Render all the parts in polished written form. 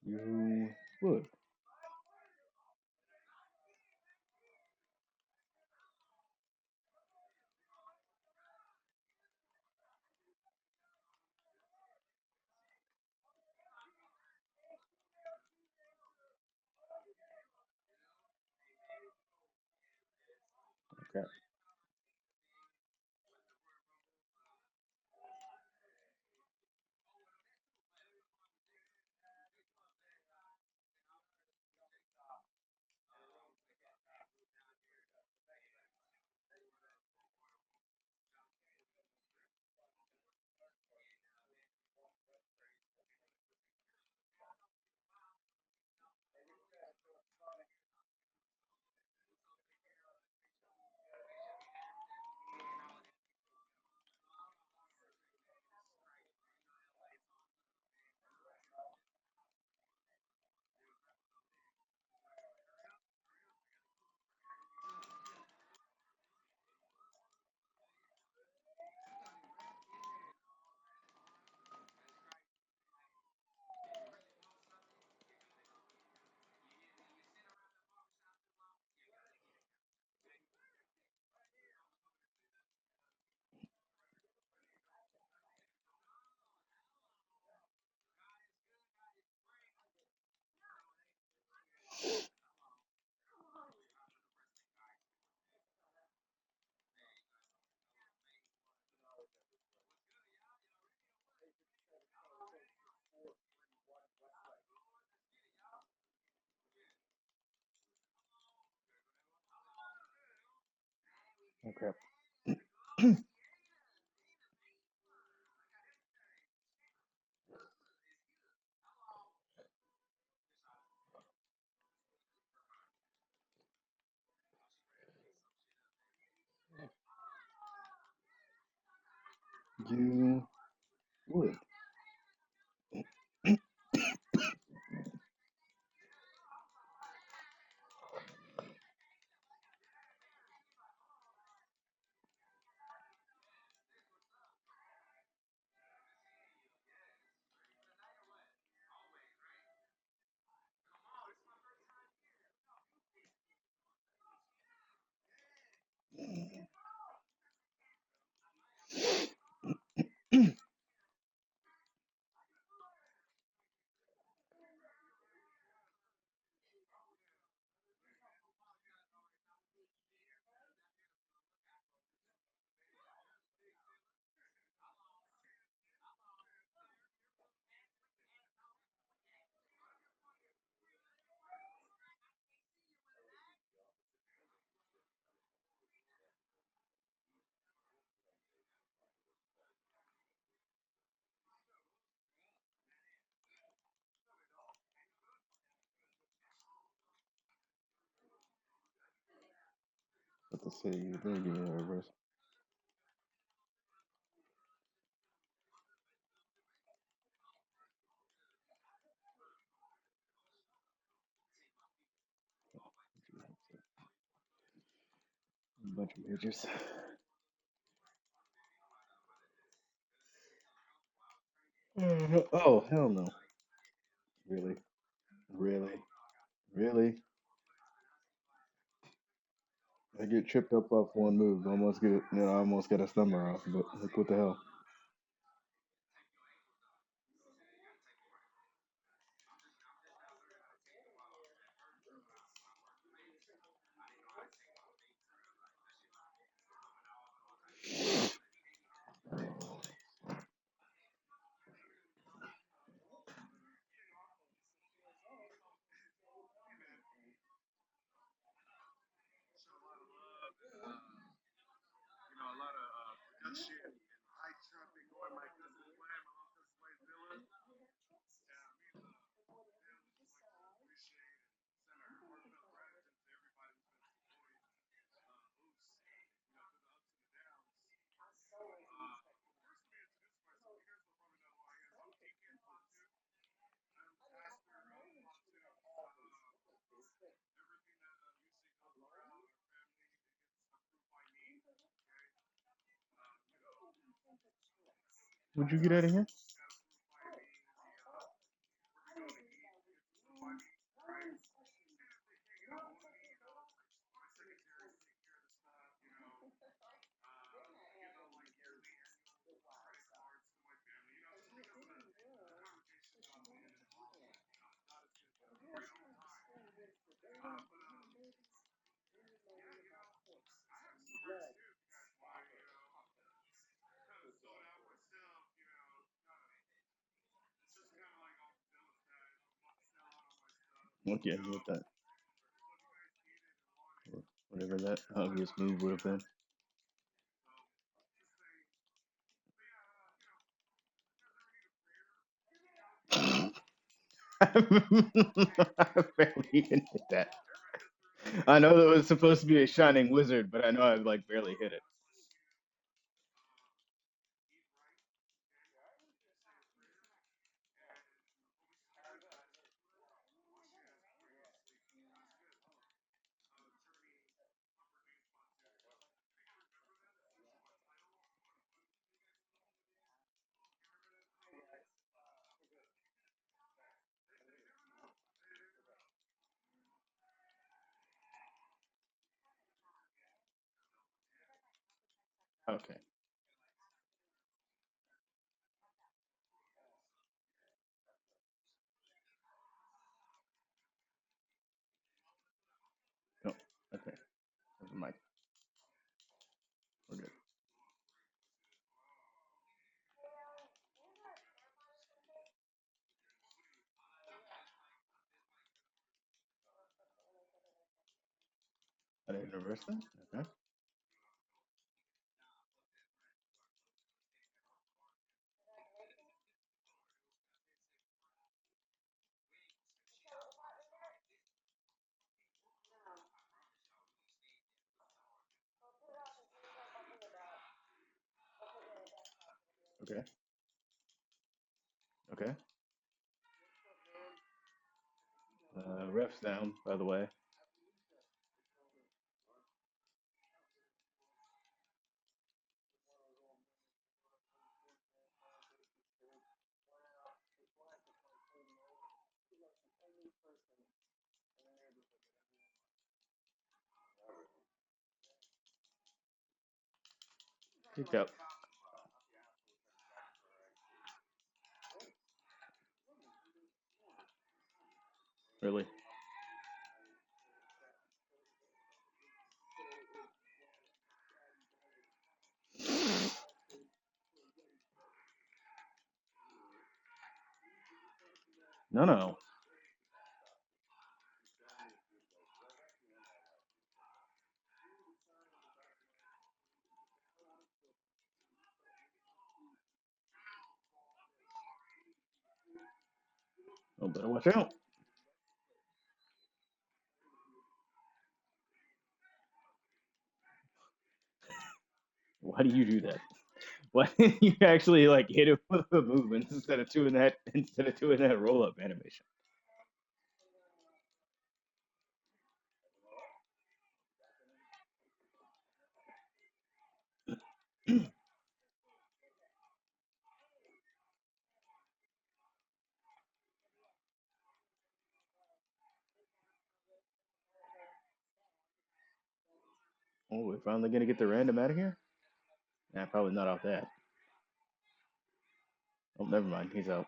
You would. Okay. Okay. You would. But the city, they give me a reverse. Bunch of bitches. Oh, hell no. Really? Really? Really? I get tripped up off one move. I almost get a stummer off. But like, what the hell? Would you get out of here? Okay, with that, whatever that obvious move would have been. I barely even hit that. I know that was supposed to be a shining wizard, but I know I like barely hit it. Okay. No. Okay. Never mind. We're good. I didn't reverse that. Okay. Okay. Okay. Ref's down, by the way. Kicked out. Really? No, no. Oh, better watch out. Why do you do that? Why didn't you actually like hit it with the movements instead of doing that roll up animation? Oh, we're finally gonna get the random out of here? Nah, probably not off that. Oh, never mind. He's out.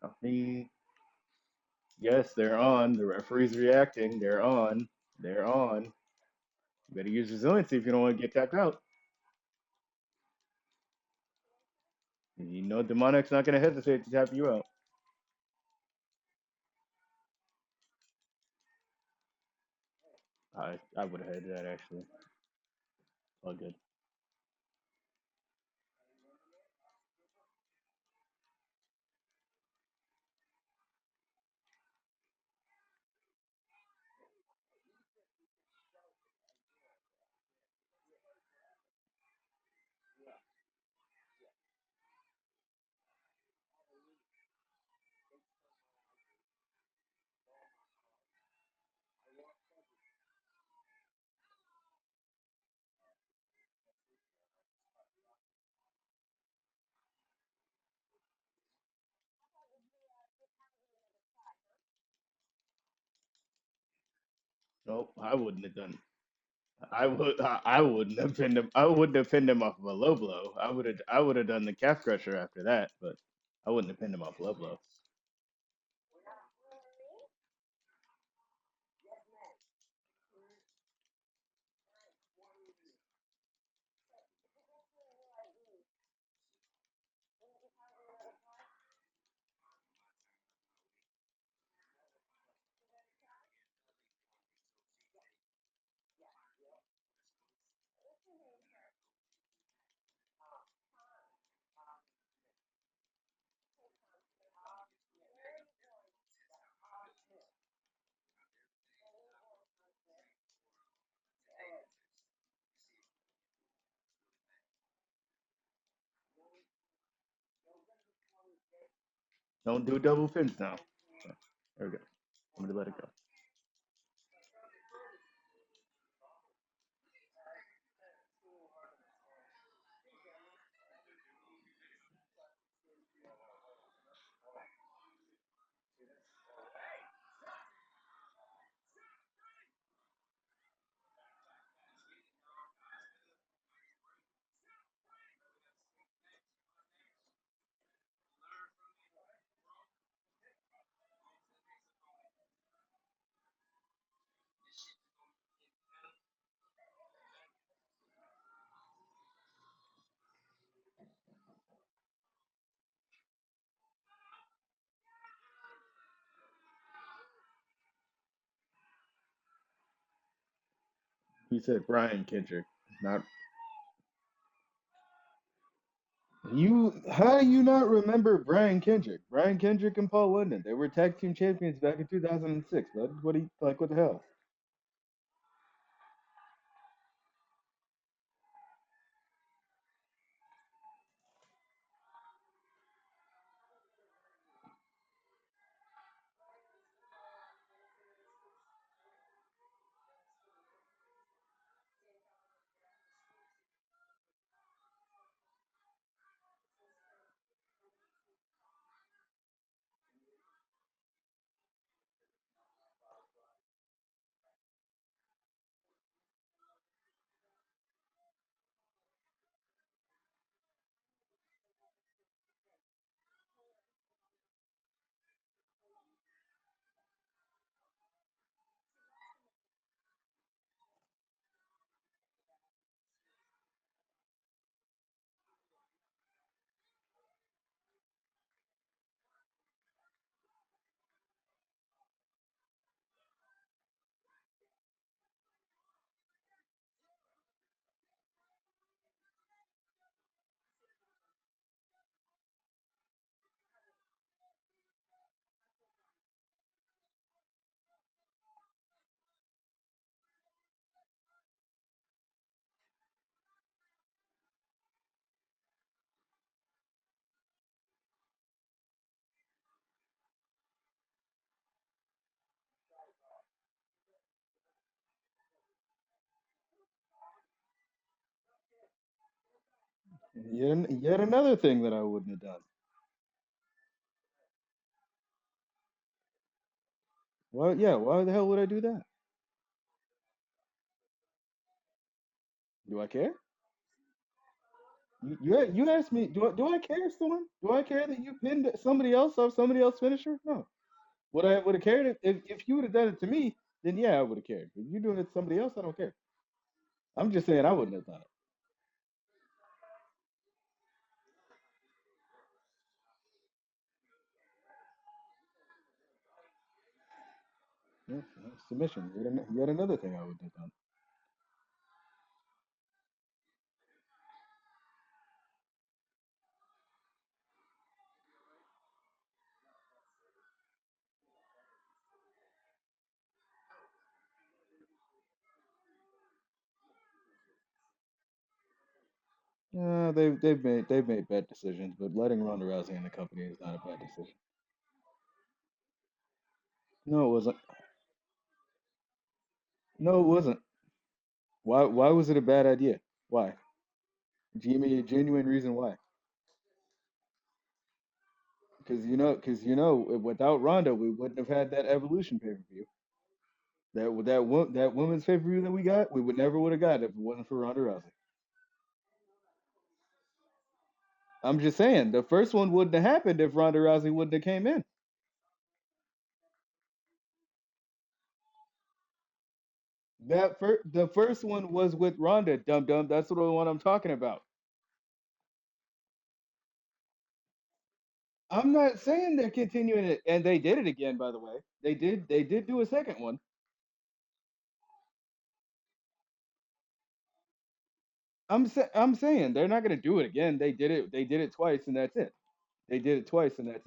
I mean, yes, they're on. The referee's reacting. They're on. They're on. You better use resiliency if you don't want to get tapped out. You know Demonic's not gonna hesitate to tap you out. I would have had that actually. All good. Nope, I wouldn't have done. I wouldn't have pinned him. I wouldn't have pinned him off of a low blow. I would have done the calf crusher after that, but I wouldn't have pinned him off low blow. Don't do double pins now. Okay, there we go. I'm gonna let it go. He said Brian Kendrick, not you. How do you not remember Brian Kendrick? Brian Kendrick and Paul London. They were tag team champions back in 2006. Bud. What do you like? What the hell? Yet another thing that I wouldn't have done. Well, yeah. Why the hell would I do that? Do I care? You asked me. Do I care, Storm? Do I care that you pinned somebody else off somebody else's finisher? No. Would have cared if you would have done it to me? Then yeah, I would have cared. But you doing it to somebody else, I don't care. I'm just saying I wouldn't have done it. Yeah, submission. Yet another thing I wouldn't have done. They've made bad decisions, but letting Ronda Rousey in the company is not a bad decision. No, it wasn't. No, it wasn't. Why was it a bad idea? Why? Give me a genuine reason why. Because without Ronda, we wouldn't have had that Evolution pay per view. That women's pay per view that we got, we would have got it if it wasn't for Ronda Rousey. I'm just saying the first one wouldn't have happened if Ronda Rousey wouldn't have came in. The first one was with Ronda, dum dum. That's the one I'm talking about. I'm not saying they're continuing it, and they did it again. By the way, they did do a second one. I'm saying they're not gonna do it again. They did it twice, and that's it. They did it twice, and that's it.